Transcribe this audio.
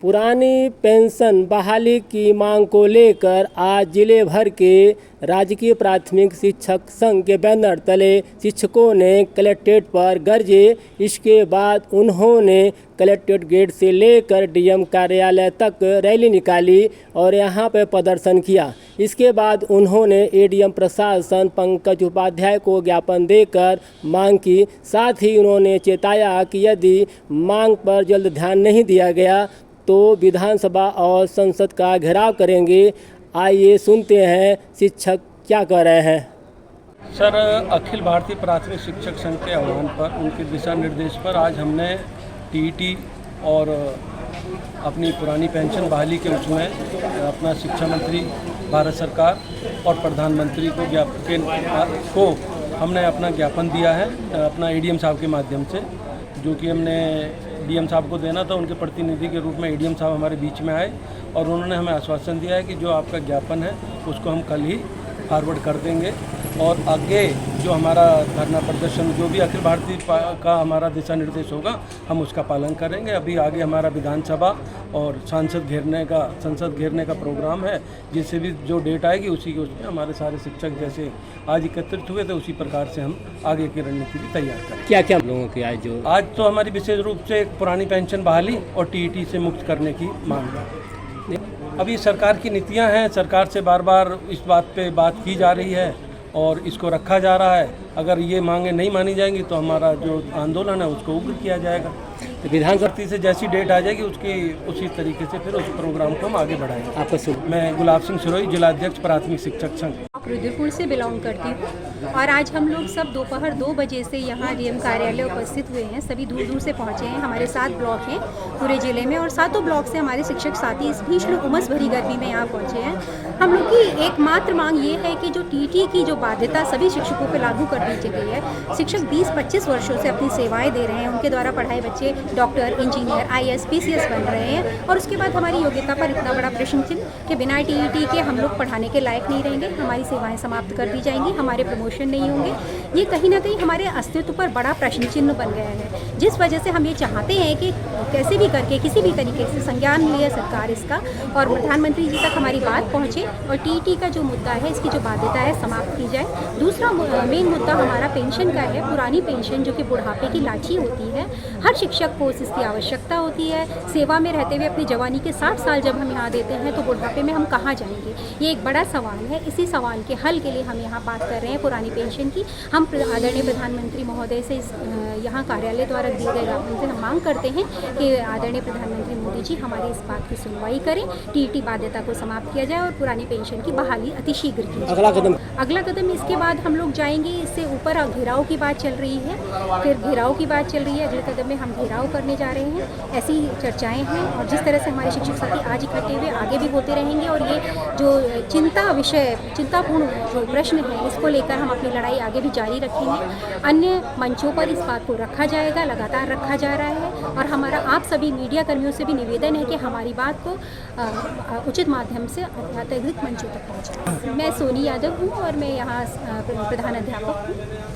पुरानी पेंशन बहाली की मांग को लेकर आज जिले भर के राजकीय प्राथमिक शिक्षक संघ के बैनर तले शिक्षकों ने कलेक्ट्रेट पर गरजे। इसके बाद उन्होंने कलेक्ट्रेट गेट से लेकर डीएम कार्यालय तक रैली निकाली और यहां पर प्रदर्शन किया। इसके बाद उन्होंने एडीएम प्रशासन पंकज उपाध्याय को ज्ञापन देकर मांग की। साथ ही उन्होंने चेताया कि यदि मांग पर जल्द ध्यान नहीं दिया गया तो विधानसभा और संसद का घेराव करेंगे। आइए सुनते हैं शिक्षक क्या कह रहे हैं। सर, अखिल भारतीय प्राथमिक शिक्षक संघ के आह्वान पर, उनके दिशा निर्देश पर आज हमने टीईटी और अपनी पुरानी पेंशन बहाली के उसमें अपना शिक्षा मंत्री भारत सरकार और प्रधानमंत्री को हमने अपना ज्ञापन दिया है अपना एडीएम साहब के माध्यम से, जो कि हमने डीएम साहब को देना था। उनके प्रतिनिधि के रूप में एडीएम साहब हमारे बीच में आए और उन्होंने हमें आश्वासन दिया है कि जो आपका ज्ञापन है उसको हम कल ही फॉरवर्ड कर देंगे और आगे जो हमारा धरना प्रदर्शन, जो भी अखिल भारतीय का हमारा दिशा निर्देश होगा, हम उसका पालन करेंगे। अभी आगे हमारा विधानसभा और संसद घेरने का प्रोग्राम है, जिससे भी जो डेट आएगी उसी के उसमें हमारे सारे शिक्षक जैसे आज एकत्रित हुए थे उसी प्रकार से हम आगे की रणनीति भी तैयार करें। क्या क्या लोगों की आज तो हमारी विशेष रूप से पुरानी पेंशन बहाली और टीईटी से मुक्त करने की मांग है। अभी सरकार की नीतियां हैं, सरकार से बार बार इस बात पे बात की जा रही है और इसको रखा जा रहा है। अगर ये मांगे नहीं मानी जाएंगी तो हमारा जो आंदोलन है उसको उग्र किया जाएगा। तो विधानसभा से जैसी डेट आ जाएगी उसी तरीके से फिर उस प्रोग्राम को हम आगे बढ़ाएंगे। आपको मैं गुलाब सिंह सिरोही, जिलाध्यक्ष प्राथमिक शिक्षक संघ रुद्रपुर से बिलोंग करती हूँ और आज हम लोग सब दोपहर 2 बजे से यहाँ डीएम कार्यालय उपस्थित हुए हैं। सभी दूर दूर से पहुँचे हैं। हमारे 7 ब्लॉक हैं पूरे ज़िले में और 7 ब्लॉक से हमारे शिक्षक साथी इस भीषण उमस भरी गर्मी में यहाँ पहुँचे हैं। हम लोग की एकमात्र मांग ये है कि जो टीटी की जो बाध्यता सभी शिक्षकों पर लागू कर दी गई है। शिक्षक 20-25 वर्षों से अपनी सेवाएँ दे रहे हैं। उनके द्वारा पढ़ाए बच्चे डॉक्टर, इंजीनियर, IAS, PCS बन रहे हैं और उसके बाद हमारी योग्यता पर इतना बड़ा प्रश्न चिन्ह कि बिना टीईटी के हम लोग पढ़ाने के लायक नहीं रहेंगे। हमारी सेवाएं समाप्त कर दी जाएंगी, हमारे प्रमोशन नहीं होंगे। ये कहीं ना कहीं हमारे अस्तित्व पर बड़ा प्रश्न चिन्ह बन गया है, जिस वजह से हम ये चाहते हैं कि कैसे भी करके किसी भी तरीके से संज्ञान ले सरकार इसका और प्रधानमंत्री जी तक हमारी बात पहुँचे और टीईटी का जो मुद्दा है, इसकी जो बाध्यता है, समाप्त की जाए। दूसरा मेन मुद्दा हमारा पेंशन का है। पुरानी पेंशन जो कि बुढ़ापे की लाठी होती है, हर शिक्षक को इसकी आवश्यकता होती है। सेवा में रहते हुए अपनी जवानी के 60 साल जब हम यहाँ देते हैं तो बुढ़ापे में हम कहाँ जाएंगे, ये एक बड़ा सवाल है। इसी सवाल के हल के लिए हम यहाँ बात कर रहे हैं पुरानी पेंशन की। हम आदरणीय प्रधानमंत्री महोदय से यहाँ कार्यालय द्वारा दिए गए ज्ञापन से हम मांग करते हैं कि आदरणीय प्रधानमंत्री मोदी जी हमारी इस बात की सुनवाई करें, टीईटी बाध्यता को समाप्त किया जाए और पुरानी पेंशन की बहाली अतिशीघ्र की जाए। अगला कदम इसके बाद हम लोग जाएंगे, इससे ऊपर घेराव की बात चल रही है, फिर घेराव की बात चल रही है। अगले कदम में हम घेराव करने जा रहे हैं। ऐसी चर्चाएँ हैं और जिस तरह से हमारे शिक्षक साथी आज इकट्ठे हुए आगे भी होते रहेंगे और ये जो चिंतापूर्ण जो प्रश्न है, इसको लेकर हम अपनी लड़ाई आगे भी जारी रखेंगे। अन्य मंचों पर इस बात को रखा जाएगा, लगातार रखा जा रहा है और हमारा आप सभी मीडिया कर्मियों से भी निवेदन है कि हमारी बात को उचित माध्यम से अत्यधिक मंचों तक पहुँचाएं। मैं सोनी यादव हूँ और मैं यहाँ प्रधान अध्यापक हूँ।